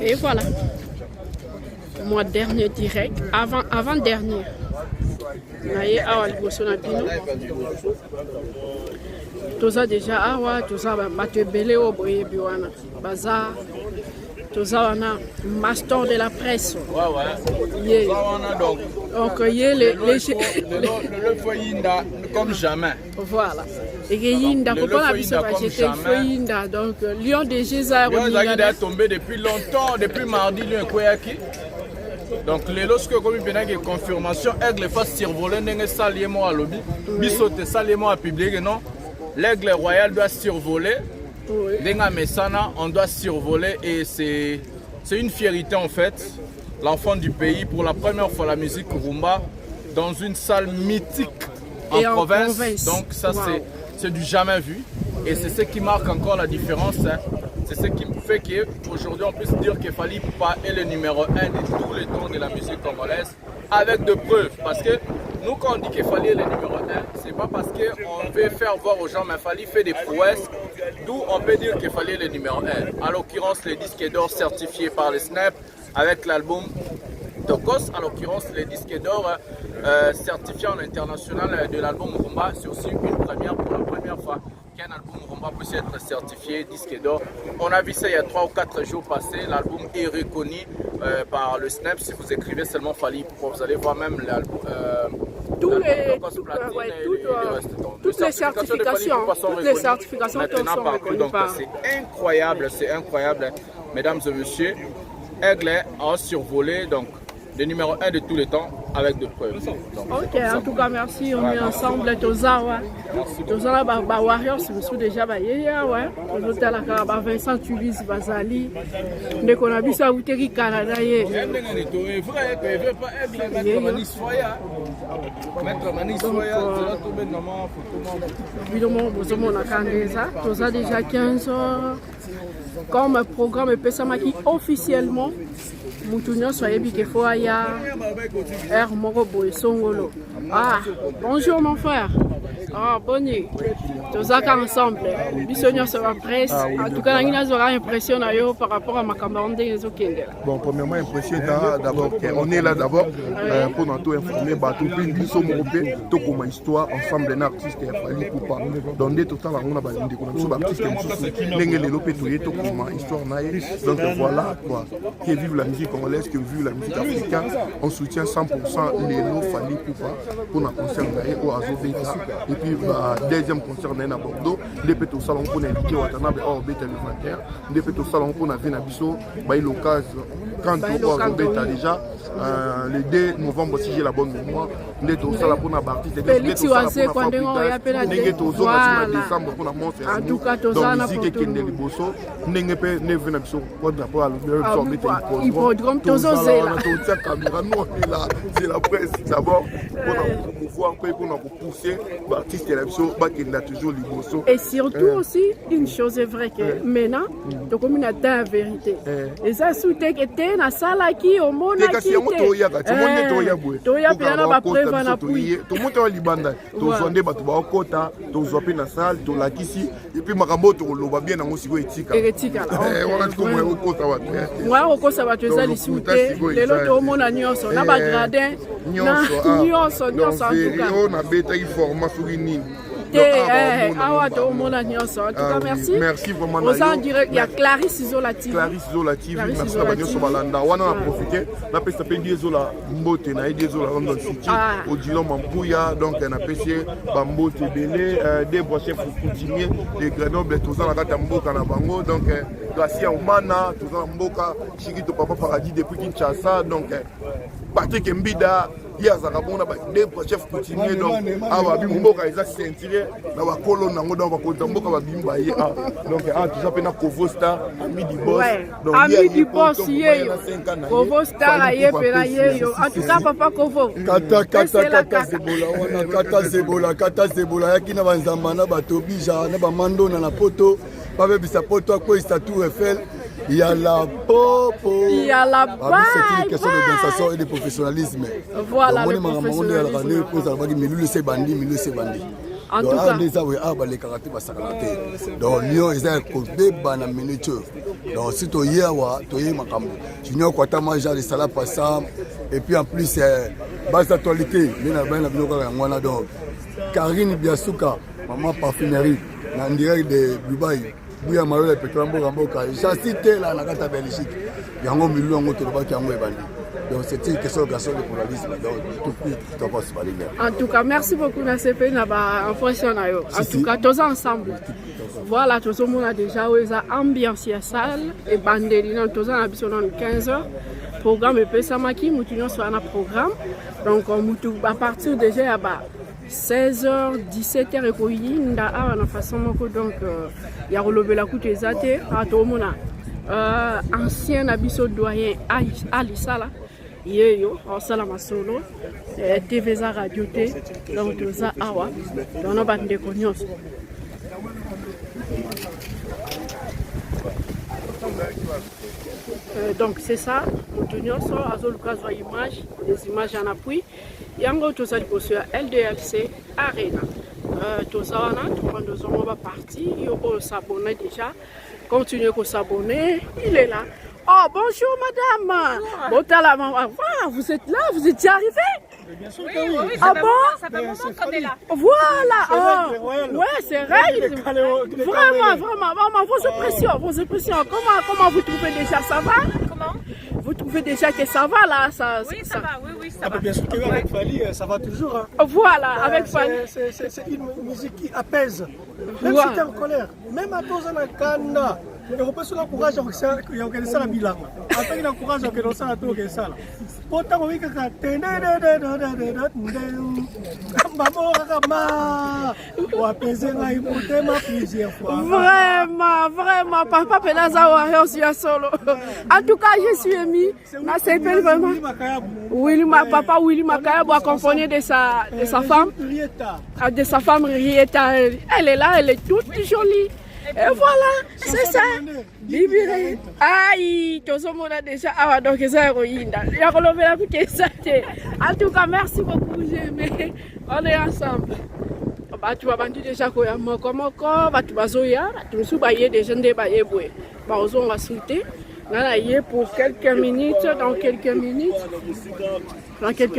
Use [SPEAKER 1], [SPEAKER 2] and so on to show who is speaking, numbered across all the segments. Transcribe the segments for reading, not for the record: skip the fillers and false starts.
[SPEAKER 1] Et voilà. Mois dernier direct, avant-dernier. Naye awa liboso na bino. Toza déjà awa, toza bato ebele oyo boyebi wana. Baza toza wana master de la presse. Yeah. Donc le
[SPEAKER 2] foyinda comme jamais.
[SPEAKER 1] Voilà. Et Yinda, pourquoi la biso va jeter Foyinda? Donc Lion de Géza
[SPEAKER 2] est tombé depuis longtemps, depuis mardi le Koyaki. Donc lorsque comme une confirmation, aigle fasse survoler n'engue saliemo à lobby, bisote saliemo à publier non. L'aigle royal doit survoler. Denga Messana, on doit survoler et c'est une fierté en fait. L'enfant du pays pour la première fois la musique rumba dans une salle mythique en province. Donc ça c'est du jamais vu et c'est ce qui marque encore la différence. Hein. C'est ce qui fait qu'aujourd'hui on peut se dire que Fally Ipupa est le numéro 1 de tous les temps de la musique congolaise avec de preuves. Parce que nous quand on dit que Fally est le numéro 1, c'est pas parce qu'on veut faire voir aux gens mais Fally fait des prouesses. D'où on peut dire que Fally est le numéro 1. À l'occurrence le disque d'or certifié par le SNEP avec l'album Tokos, en l'occurrence les disques d'or certifiés en international de l'album Rumba. C'est aussi une première pour la première fois qu'un album Rumba puisse être certifié disque d'or. On a vu ça il y a 3 ou 4 jours passés. L'album est reconnu par le SNEP. Si vous écrivez seulement Fally Ipupa, vous allez voir même l'album.
[SPEAKER 1] Toutes les certifications sont reconnues.
[SPEAKER 2] Donc c'est incroyable, mesdames et messieurs. Aigle a survolé donc le numéro 1 de tous les temps avec de preuves. Donc,
[SPEAKER 1] ok, en tout cas merci, on est ensemble. Tozawa Warriors, je suis déjà ouais. Vincent Tulis Bazali, dès qu'on a vu ça, vous êtes Canada. Toza déjà 15 heures. Comme programme Pesamaki officiellement, Moutounion soyez bien qu'il faut aller à Morobo et Songolo. Ah, bonjour mon frère. Ah, bonne nuit. Tous ensemble. Bisogna sur la presse. En tout cas, nous avons l'impression par rapport à ma camarade des Okenge.
[SPEAKER 3] Bon, premièrement, impression d'abord on est là d'abord pour nous informer tout puis nous sommes européens tout comme histoire ensemble d'un artiste qui a fallu pour pas dans des total on a pas une découverte artiste qui n'engage les lopes tout comme histoire naïe. Donc voilà quoi qui vive la musique congolaise, qui vive la musique africaine, on soutient 100% les lots Fally Ipupa pour nos concerts naïe au Azobeta. Et puis deuxième concert naïe à Bordeaux, les petits salons pour les liquides Watanabe hors bêta le 21, les petits salons pour la Venabiso, l'occasion quand on va Azobeta déjà le 2 novembre si j'ai la bonne mémoire, les petits salons pour la partie c'est des petits salons pour la décembre pour la montre donc musique qui est né liboso n'engage pas ne Venabiso quoi d'après le
[SPEAKER 1] hippodrome Tozozela
[SPEAKER 3] c'est la presse d'abord pour pouvoir pour pousser l'artiste là toujours liboso.
[SPEAKER 1] Et surtout aussi une chose est vraie que maintenant donc comme une la vérité et ça soutient que t'es na sala qui au monde qui toya pena ba preuve na pui
[SPEAKER 3] to moto libanda to zonde batu ba okota to zope na salle to lakisi et puis makambo to loba bien na ngosiko etika wana ko mo okota wa
[SPEAKER 1] moi okosa ba tu za lisute lelo to mona nyonso na ba gradin nyonso en tout cas
[SPEAKER 3] on a bêta format sur une
[SPEAKER 1] awa to mona nyonso en tout cas merci
[SPEAKER 3] vraiment
[SPEAKER 1] aux en direct il y a Clarisse Zolative
[SPEAKER 3] merci na banyoso balanda wana na profiter na pesa pe diezola mbote na diezola London City Odilon Mampuya donc na pesier bambote belé des chefs coutumiers de Grenoble tout ça la kata mboka na bango donc Gracia Omana tout ça mboka Chikito Papa Paradis depuis Kinshasa donc Patrick Mbida il y a des chefs coutumiers donc awa bimboka eza sentir na ba kolo nango donc ba konta mboka ba bimba ye donc tout ça pena Kovo Star ami du boss
[SPEAKER 1] donc ami du boss ye Kovo Star aye pena ye yo en tout cas papa Kovo
[SPEAKER 4] kata zebola yakina banzamba na batobija na bamando na poto babe bisa poto ko Tour Eiffel. Il y a la popo.
[SPEAKER 1] Il y a la baille.
[SPEAKER 4] C'est une question de sensation et de professionnalisme.
[SPEAKER 1] Voilà le professionnalisme. En tout cas,
[SPEAKER 4] les karaté donc Lyon ils ont un côté bana miniature Donc si tu y es makambo. Junior Kwatama genre de sala passam et puis en plus base d'actualité, donc Karine Biasuka, maman parfumerie, en direct de Dubaï. Bouya Marola et Petrambo Ramboka. J'ai cité là, la carte Belgique. Il y a un million de gens qui ont été bandits. Donc c'est une question de pluralisme. Donc tout va se parler.
[SPEAKER 1] En tout cas, merci beaucoup, Nasepe, en fonction. En tout cas, tous ensemble. Voilà, tout le monde a déjà ambiance salle et banderine. Tous en habitant 15 heures. Programme et Pessamaki, nous sur un programme. Donc, à partir déjà, 16h, 17h et pour y aller, façon donc il y a relevé la coûte des athées à tout le monde. Ancien abisso doyen Alisala, Yeyo, en Salama Solo, TVza Radio T, donc ça Awa, on a pas de connaissances. Donc c'est ça, nous avons des images en appui. Yango toza liboso ya LDLC Arena. Toza wana tout va parti, il s'abonner déjà. Continuez à s'abonner, il est là. Oh bonjour madame. Botala maman. Vous êtes là, vous êtes arrivé?
[SPEAKER 5] Bien sûr que oui.
[SPEAKER 1] Ah bon?
[SPEAKER 5] Ça fait un moment qu'on est là.
[SPEAKER 1] Voilà. Ouais, c'est vrai. Vraiment. Vos impressions. Comment vous trouvez déjà, ça va?
[SPEAKER 5] Comment?
[SPEAKER 1] Vous trouvez déjà que ça va là?
[SPEAKER 5] Oui, ça va. Oui, ça va.
[SPEAKER 6] Bien sûr que avec Fali, ça va toujours. Hein.
[SPEAKER 1] Voilà, avec Fali.
[SPEAKER 6] C'est une musique qui apaise. Même si tu es en colère, même à cause de la canne. Et on peut se l'encourager à organiser ça la bilan. Après, il encourage à organiser ça la tour et ça là. Pourtant, on dit que
[SPEAKER 1] Vraiment, papa Penaza a réussi à solo. En tout cas, je suis émis. Vraiment. Papa Willy Makayabo accompagné de sa femme. De sa femme Rieta. Elle est là, elle est toute jolie. Et voilà, c'est ça. Libéré. Aïe, tout le monde a déjà. Ah, donc ça, il y a relevé la coupe. En tout cas, merci beaucoup. J'ai aimé. On est ensemble. Tu vas bandir déjà quoi? Tu vas zoya. Tu me souviens des gens de Bayeboué. On va sauter. Pour quelques minutes. Dans quelques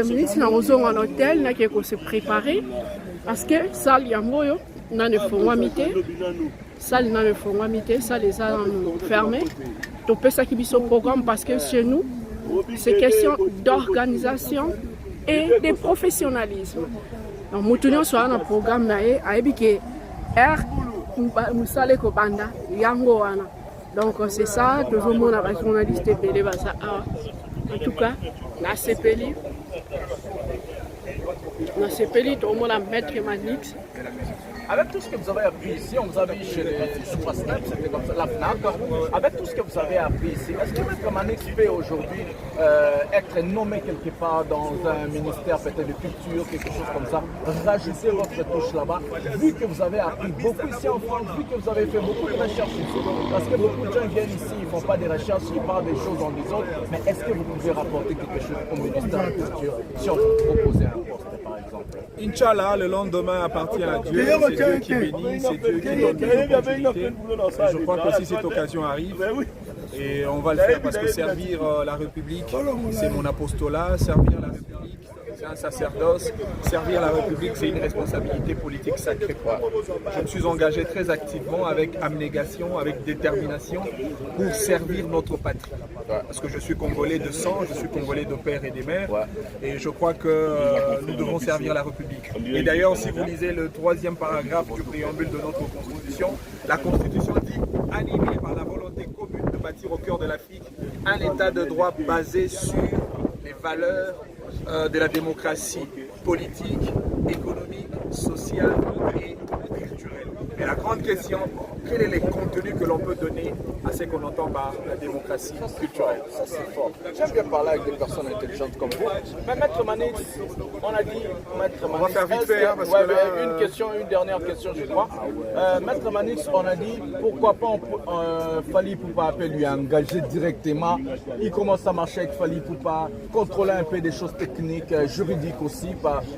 [SPEAKER 1] minutes, nous allons en hôtel. Nous allons se préparer. Parce que ça, il y a un mot. Nous allons ça, les a fermés. Donc, c'est ça qui est au programme parce que chez nous, c'est question d'organisation et de professionnalisme. Donc, nous tenons sur un programme donc, c'est ça, tout le monde a journaliste et en tout cas, la CPLI, tout le monde a maître Manix.
[SPEAKER 2] Avec tout ce que vous avez appris ici, on vous a vu chez les Supersnap, c'était comme ça, la FNAC. Avec tout ce que vous avez appris ici, est-ce que Maître Manix peut aujourd'hui être nommé quelque part dans un ministère peut-être de culture, quelque chose comme ça, rajouter votre touche là-bas, vu que vous avez appris beaucoup ici en France, vu que vous avez fait beaucoup de recherches ici, parce que beaucoup de gens viennent ici, ils ne font pas des recherches, ils parlent des choses en des autres, mais est-ce que vous pouvez rapporter quelque chose au ministère de la culture si on vous proposait un poste, par exemple?
[SPEAKER 7] Inch'Allah, le lendemain appartient à Dieu. C'est Dieu qui bénit, c'est Dieu qui donne des opportunités. Je crois que si cette occasion arrive, et on va le faire parce que servir la République, c'est mon apostolat, servir la République, c'est un sacerdoce, servir la République, c'est une responsabilité politique sacrée pour moi. Je me suis engagé très activement, avec abnégation, avec détermination, pour servir notre patrie. Parce que je suis congolais de sang, je suis congolais de père et des mères, et je crois que nous devons servir la République. Et d'ailleurs, si vous lisez le 3e paragraphe du préambule de notre Constitution, la Constitution dit, animée par la volonté commune de bâtir au cœur de l'Afrique un état de droit basé sur les valeurs de la démocratie politique, économique, sociale et culturelle. Et la grande question, quel est le contenu que l'on peut donner à ce qu'on entend par la démocratie culturelle?
[SPEAKER 2] Ça c'est fort. J'aime bien parler avec des personnes intelligentes comme vous. Mais Maître Manix, on a dit, Maître Manix,
[SPEAKER 7] on va faire vite fait, parce que là,
[SPEAKER 2] une dernière question, je crois. Maître Manix, on a dit, pourquoi pas Fally Ipupa peut lui engager directement. Il commence à marcher avec Fally Ipupa, contrôler un peu des choses techniques, juridiques aussi,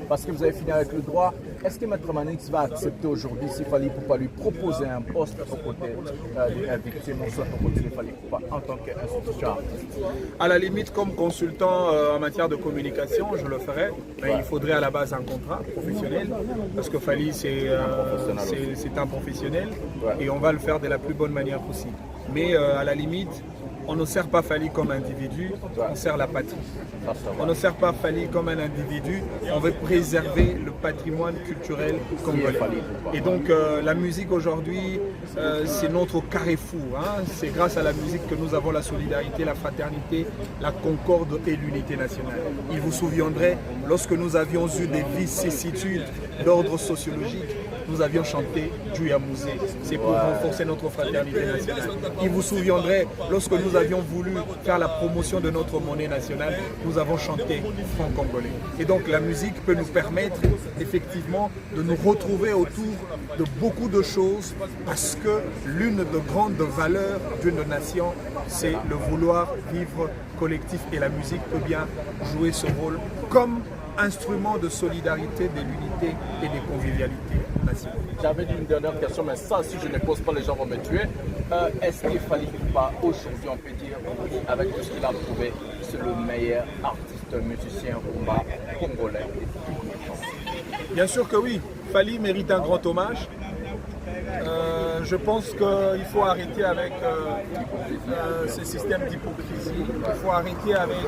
[SPEAKER 2] parce que vous avez fini avec le droit. Est-ce que Maître Manix va accepter aujourd'hui si Fally Ipupa lui proposer un poste aux côtés des victimes, soit aux côtés de Fally Ipupa en tant qu'institution artistique?
[SPEAKER 7] À la limite, comme consultant en matière de communication, je le ferais, mais il faudrait à la base un contrat professionnel, parce que Fally, c'est un professionnel, et on va le faire de la plus bonne manière possible. Mais à la limite, on ne sert pas Fally comme individu, on sert la patrie. On ne sert pas Fally comme un individu, on veut préserver le patrimoine culturel congolais. Et donc la musique aujourd'hui, c'est notre carrefour. Hein. C'est grâce à la musique que nous avons la solidarité, la fraternité, la concorde et l'unité nationale. Il vous souviendrait, lorsque nous avions eu des vicissitudes d'ordre sociologique, nous avions chanté Juya Mouzé. C'est pour renforcer notre fraternité nationale. Il vous souviendrait, lorsque nous avions voulu faire la promotion de notre monnaie nationale, nous avons chanté franc congolais. Et donc la musique peut nous permettre effectivement de nous retrouver autour de beaucoup de choses, parce que l'une des grandes valeurs d'une nation, c'est le vouloir vivre collectif, et la musique peut bien jouer ce rôle comme instrument de solidarité, de l'unité et des convivialités nationales.
[SPEAKER 2] J'avais une dernière question, mais ça, si je ne pose pas, les gens vont me tuer. Est-ce qu'il Fally Ipupa, aujourd'hui, on peut dire, avec tout ce qu'il a prouvé, c'est le meilleur artiste, musicien, rumba congolais?
[SPEAKER 7] Bien sûr que oui, Fally mérite un grand hommage. Je pense qu'il faut arrêter avec ce système d'hypocrisie. Il faut arrêter avec